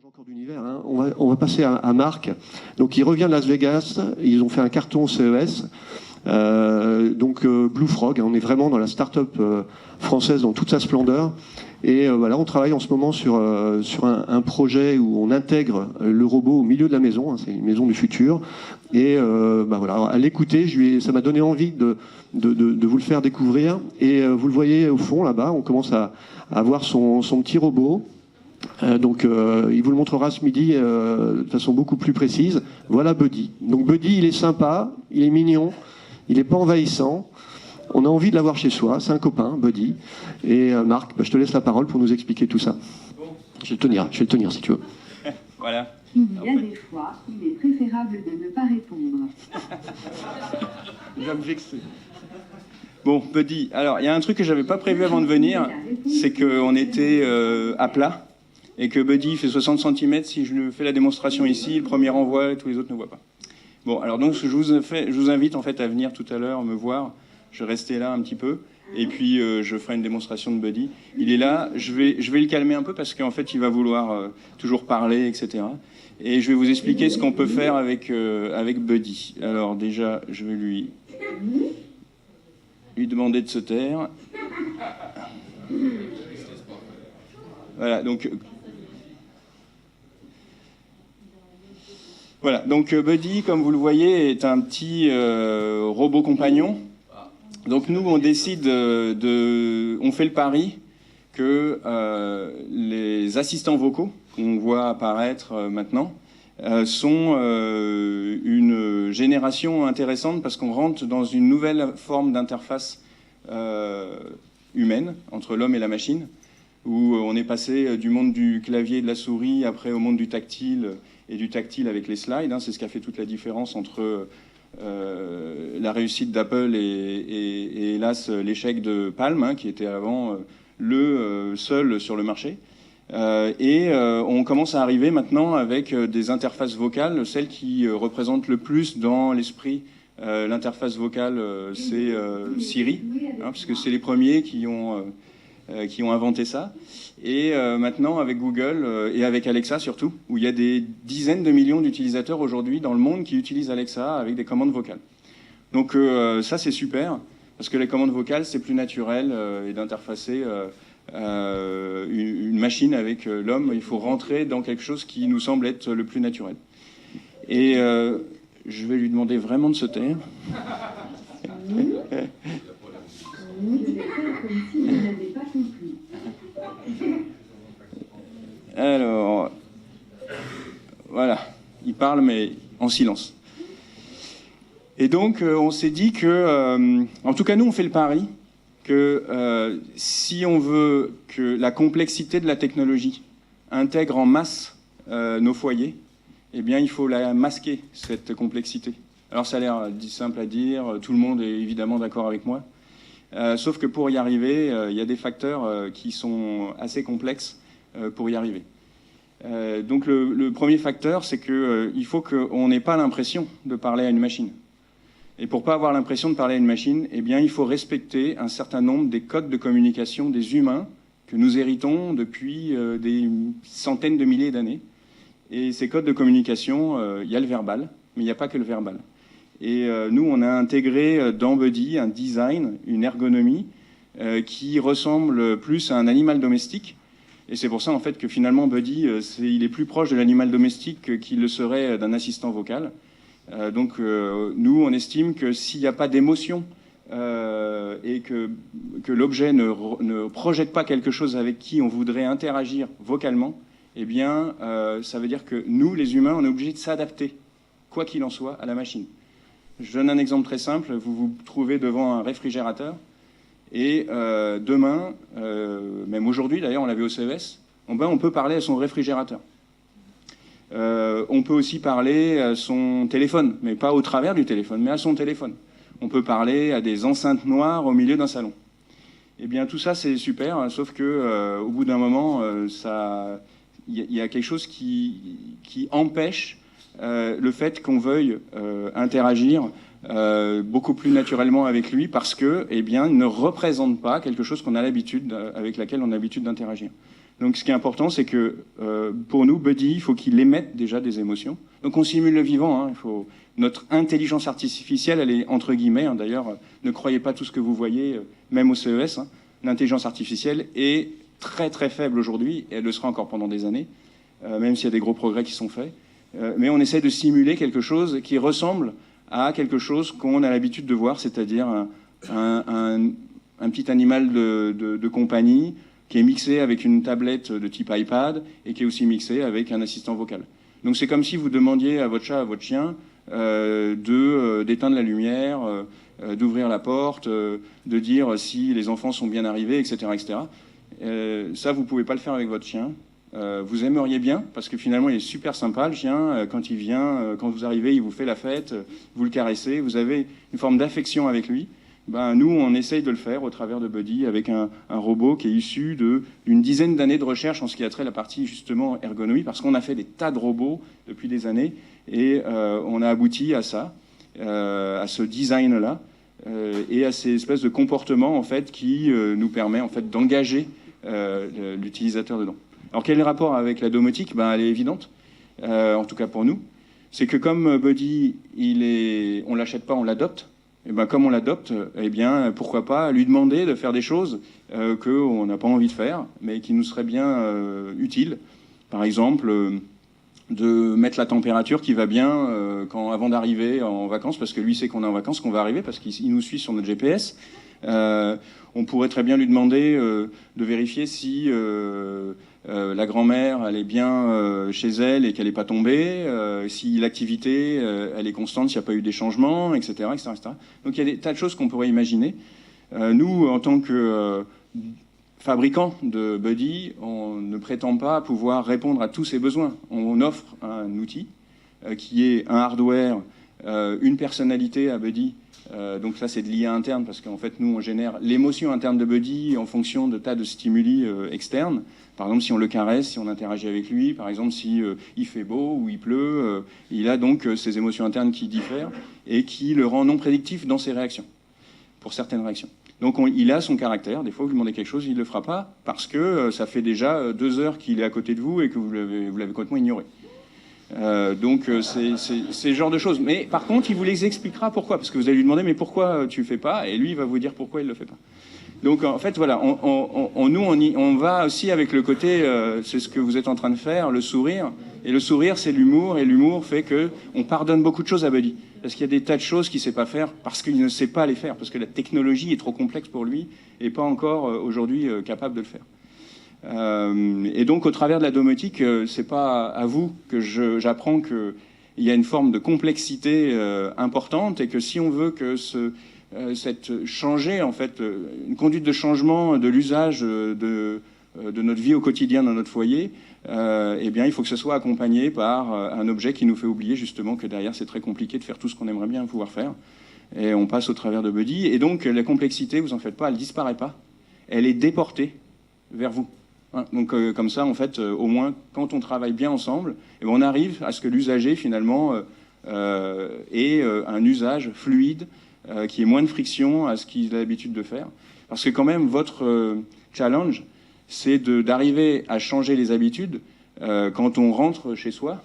change encore d'univers. Hein. On va passer à Marc. Donc, il revient de Las Vegas. Ils ont fait un carton au CES. Blue Frog, hein, on est vraiment dans la start-up française dans toute sa splendeur. Et voilà, on travaille en ce moment sur un projet où on intègre le robot au milieu de la maison. Hein, c'est une maison du futur. Et voilà, à l'écouter, ça m'a donné envie de vous le faire découvrir. Et vous le voyez au fond là-bas, on commence à voir son petit robot. Il vous le montrera ce midi de façon beaucoup plus précise. Voilà Buddy. Donc Buddy, il est sympa, il est mignon, il n'est pas envahissant. On a envie de l'avoir chez soi. C'est un copain, Buddy. Et Marc, je te laisse la parole pour nous expliquer tout ça. Je vais le tenir si tu veux. Voilà. Il y a des fois, il est préférable de ne pas répondre. Il va me vexer. Bon, Buddy, alors il y a un truc que j'avais pas prévu avant de venir, c'est qu'on était à plat et que Buddy fait 60 cm. Si je lui fais la démonstration ici, le premier en voit et tous les autres ne voient pas. Bon, alors donc je vous invite en fait à venir tout à l'heure me voir. Je vais rester là un petit peu et puis je ferai une démonstration de Buddy. Il est là, je vais le calmer un peu parce qu'en fait il va vouloir toujours parler, etc. Et je vais vous expliquer ce qu'on peut faire avec Buddy. Alors déjà, je vais lui demander de se taire. Voilà, donc Buddy, comme vous le voyez, est un petit robot compagnon. Donc nous, on décide on fait le pari que les assistants vocaux qu'on voit apparaître maintenant sont une génération intéressante parce qu'on rentre dans une nouvelle forme d'interface humaine entre l'homme et la machine, où on est passé du monde du clavier et de la souris après au monde du tactile et du tactile avec les slides. Hein, c'est ce qui a fait toute la différence entre la réussite d'Apple et hélas l'échec de Palm, hein, qui était avant le seul sur le marché. On commence à arriver maintenant avec des interfaces vocales. Celle qui représente le plus dans l'esprit l'interface vocale, c'est Siri, hein, parce que c'est les premiers qui ont inventé ça. Et maintenant, avec Google et avec Alexa surtout, où il y a des dizaines de millions d'utilisateurs aujourd'hui dans le monde qui utilisent Alexa avec des commandes vocales. Donc ça, c'est super, parce que les commandes vocales, c'est plus naturel et d'interfacer une machine avec l'homme. Il faut rentrer dans quelque chose qui nous semble être le plus naturel. Et je vais lui demander vraiment de se taire. Alors, voilà, il parle mais en silence. Et donc, on s'est dit que, en tout cas, nous, on fait le pari que si on veut que la complexité de la technologie intègre en masse nos foyers, eh bien, il faut la masquer, cette complexité. Alors, ça a l'air simple à dire, tout le monde est évidemment d'accord avec moi. Sauf que pour y arriver, il y a des facteurs qui sont assez complexes pour y arriver. Donc le premier facteur, c'est qu'il faut qu'on n'ait pas l'impression de parler à une machine. Et pour pas avoir l'impression de parler à une machine, eh bien, il faut respecter un certain nombre des codes de communication des humains que nous héritons depuis des centaines de milliers d'années. Et ces codes de communication, il y a le verbal, mais il n'y a pas que le verbal. Et nous, on a intégré dans Buddy un design, une ergonomie qui ressemble plus à un animal domestique. Et c'est pour ça, en fait, que finalement, Buddy, il est plus proche de l'animal domestique qu'il le serait d'un assistant vocal. Nous, on estime que s'il n'y a pas d'émotion et que l'objet ne projette pas quelque chose avec qui on voudrait interagir vocalement, eh bien, ça veut dire que nous, les humains, on est obligés de s'adapter, quoi qu'il en soit, à la machine. Je donne un exemple très simple. Vous vous trouvez devant un réfrigérateur et demain, même aujourd'hui d'ailleurs, on l'avait au CES, on peut parler à son réfrigérateur. On peut aussi parler à son téléphone, mais pas au travers du téléphone, mais à son téléphone. On peut parler à des enceintes noires au milieu d'un salon. Eh bien, tout ça, c'est super, hein, sauf que au bout d'un moment, il y a quelque chose qui empêche le fait qu'on veuille interagir beaucoup plus naturellement avec lui parce que, eh bien, il ne représente pas quelque chose qu'on a l'habitude, avec laquelle on a l'habitude d'interagir. Donc ce qui est important, c'est que pour nous, Buddy, il faut qu'il émette déjà des émotions. Donc on simule le vivant. Hein, notre intelligence artificielle, elle est entre guillemets, hein, d'ailleurs, ne croyez pas tout ce que vous voyez, même au CES. Hein, l'intelligence artificielle est très très faible aujourd'hui, et elle le sera encore pendant des années, même s'il y a des gros progrès qui sont faits. Mais on essaie de simuler quelque chose qui ressemble à quelque chose qu'on a l'habitude de voir, c'est-à-dire un petit animal de compagnie qui est mixé avec une tablette de type iPad et qui est aussi mixé avec un assistant vocal. Donc c'est comme si vous demandiez à votre chat, à votre chien, d'éteindre la lumière, d'ouvrir la porte, de dire si les enfants sont bien arrivés, etc. etc. Ça, vous ne pouvez pas le faire avec votre chien. Vous aimeriez bien, parce que finalement, il est super sympa, le chien. Quand il vient, quand vous arrivez, il vous fait la fête, vous le caressez, vous avez une forme d'affection avec lui. Ben, nous, on essaye de le faire au travers de Buddy avec un robot qui est issu d'une dizaine d'années de recherche en ce qui a trait à la partie, justement, ergonomie, parce qu'on a fait des tas de robots depuis des années, et on a abouti à ça, à ce design-là, et à ces espèces de comportements, en fait, qui nous permet, en fait, d'engager l'utilisateur dedans. Alors, quel est le rapport avec la domotique? Ben, elle est évidente, en tout cas pour nous. C'est que comme Buddy, on ne l'achète pas, on l'adopte. Et ben, comme on l'adopte, eh bien, pourquoi pas lui demander de faire des choses qu'on n'a pas envie de faire, mais qui nous seraient bien utiles. Par exemple, de mettre la température qui va bien avant d'arriver en vacances, parce que lui sait qu'on est en vacances, qu'on va arriver, parce qu'il nous suit sur notre GPS. On pourrait très bien lui demander de vérifier si la grand-mère elle est bien chez elle et qu'elle n'est pas tombée, si l'activité elle est constante, s'il n'y a pas eu des changements, etc., etc., etc. Donc il y a des tas de choses qu'on pourrait imaginer. Nous, en tant que fabricant de Buddy, on ne prétend pas pouvoir répondre à tous ces besoins. On offre un outil qui est un hardware, une personnalité à Buddy. Donc ça, c'est de l'IA interne, parce qu'en fait, nous, on génère l'émotion interne de Buddy en fonction de tas de stimuli externes. Par exemple, si on le caresse, si on interagit avec lui, par exemple, si il fait beau ou il pleut, il a donc ces émotions internes qui diffèrent et qui le rend non prédictif dans ses réactions, pour certaines réactions. Donc il a son caractère. Des fois, vous lui demandez quelque chose, il ne le fera pas, parce que ça fait déjà 2 heures qu'il est à côté de vous et que vous l'avez complètement ignoré. Donc c'est ce genre de choses. Mais par contre, il vous les expliquera pourquoi. Parce que vous allez lui demander, mais pourquoi tu ne fais pas? Et lui, il va vous dire pourquoi il ne le fait pas. Donc en fait, voilà, on va aussi avec le côté, c'est ce que vous êtes en train de faire, le sourire. Et le sourire, c'est l'humour. Et l'humour fait qu'on pardonne beaucoup de choses à Buddy. Parce qu'il y a des tas de choses qu'il ne sait pas faire, parce qu'il ne sait pas les faire. Parce que la technologie est trop complexe pour lui et pas encore aujourd'hui capable de le faire. Et donc, au travers de la domotique, c'est pas à vous que j'apprends qu'il y a une forme de complexité importante et que si on veut que changer, en fait, une conduite de changement de l'usage de notre vie au quotidien dans notre foyer, eh bien, il faut que ce soit accompagné par un objet qui nous fait oublier justement que derrière, c'est très compliqué de faire tout ce qu'on aimerait bien pouvoir faire. Et on passe au travers de Buddy. Et donc, la complexité, vous en faites pas, elle disparaît pas. Elle est déportée vers vous. Donc comme ça, en fait, au moins, quand on travaille bien ensemble, eh bien, on arrive à ce que l'usager, finalement, ait un usage fluide, qui ait moins de friction à ce qu'il a l'habitude de faire. Parce que quand même, votre challenge, c'est d'arriver à changer les habitudes quand on rentre chez soi.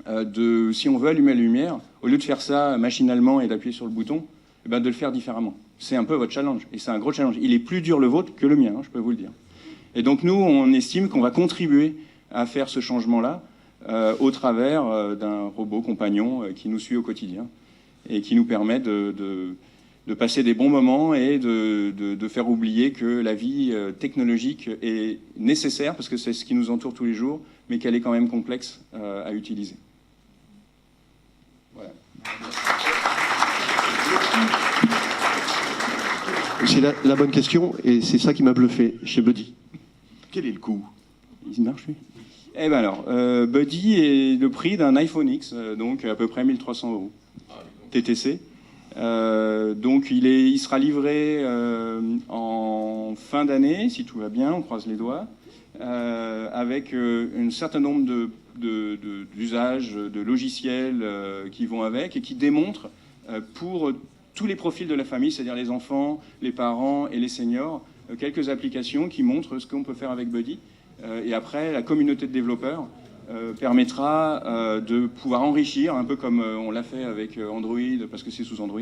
Si on veut allumer la lumière, au lieu de faire ça machinalement et d'appuyer sur le bouton, eh bien, de le faire différemment. C'est un peu votre challenge. Et c'est un gros challenge. Il est plus dur le vôtre que le mien, hein, je peux vous le dire. Et donc nous, on estime qu'on va contribuer à faire ce changement-là au travers d'un robot compagnon qui nous suit au quotidien et qui nous permet de passer des bons moments et de faire oublier que la vie technologique est nécessaire, parce que c'est ce qui nous entoure tous les jours, mais qu'elle est quand même complexe à utiliser. Voilà. C'est la bonne question, et c'est ça qui m'a bluffé chez Buddy. Quel est le coût? Il marche, lui? Eh bien alors, Buddy est le prix d'un iPhone X, donc à peu près 1 300 € TTC. Donc il sera livré en fin d'année, si tout va bien, on croise les doigts, avec un certain nombre d'usages, de logiciels qui vont avec et qui démontrent pour tous les profils de la famille, c'est-à-dire les enfants, les parents et les seniors, quelques applications qui montrent ce qu'on peut faire avec Buddy. Et après, la communauté de développeurs permettra de pouvoir enrichir, un peu comme on l'a fait avec Android, parce que c'est sous Android,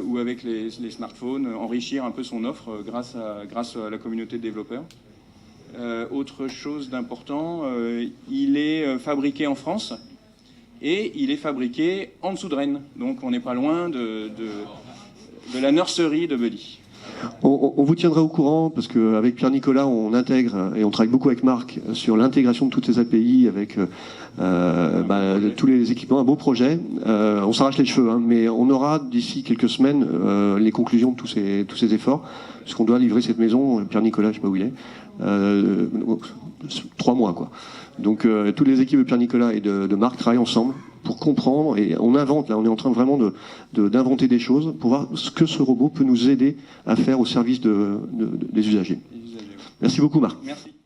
ou avec les smartphones, enrichir un peu son offre grâce à la communauté de développeurs. Autre chose d'important, il est fabriqué en France et il est fabriqué en dessous de Rennes. Donc on n'est pas loin de la nurserie de Buddy. On vous tiendra au courant parce qu'avec Pierre-Nicolas, on intègre et on travaille beaucoup avec Marc sur l'intégration de toutes ces API avec tous les équipements. Un beau projet. On s'arrache les cheveux, hein, mais on aura d'ici quelques semaines les conclusions de tous ces efforts. Parce qu'on doit livrer cette maison, Pierre-Nicolas, je sais pas où il est, 3 mois, quoi. Donc toutes les équipes de Pierre-Nicolas et de Marc travaillent ensemble pour comprendre, et on invente, là on est en train vraiment d'inventer des choses pour voir ce que ce robot peut nous aider à faire au service des usagers. Merci beaucoup Marc. Merci.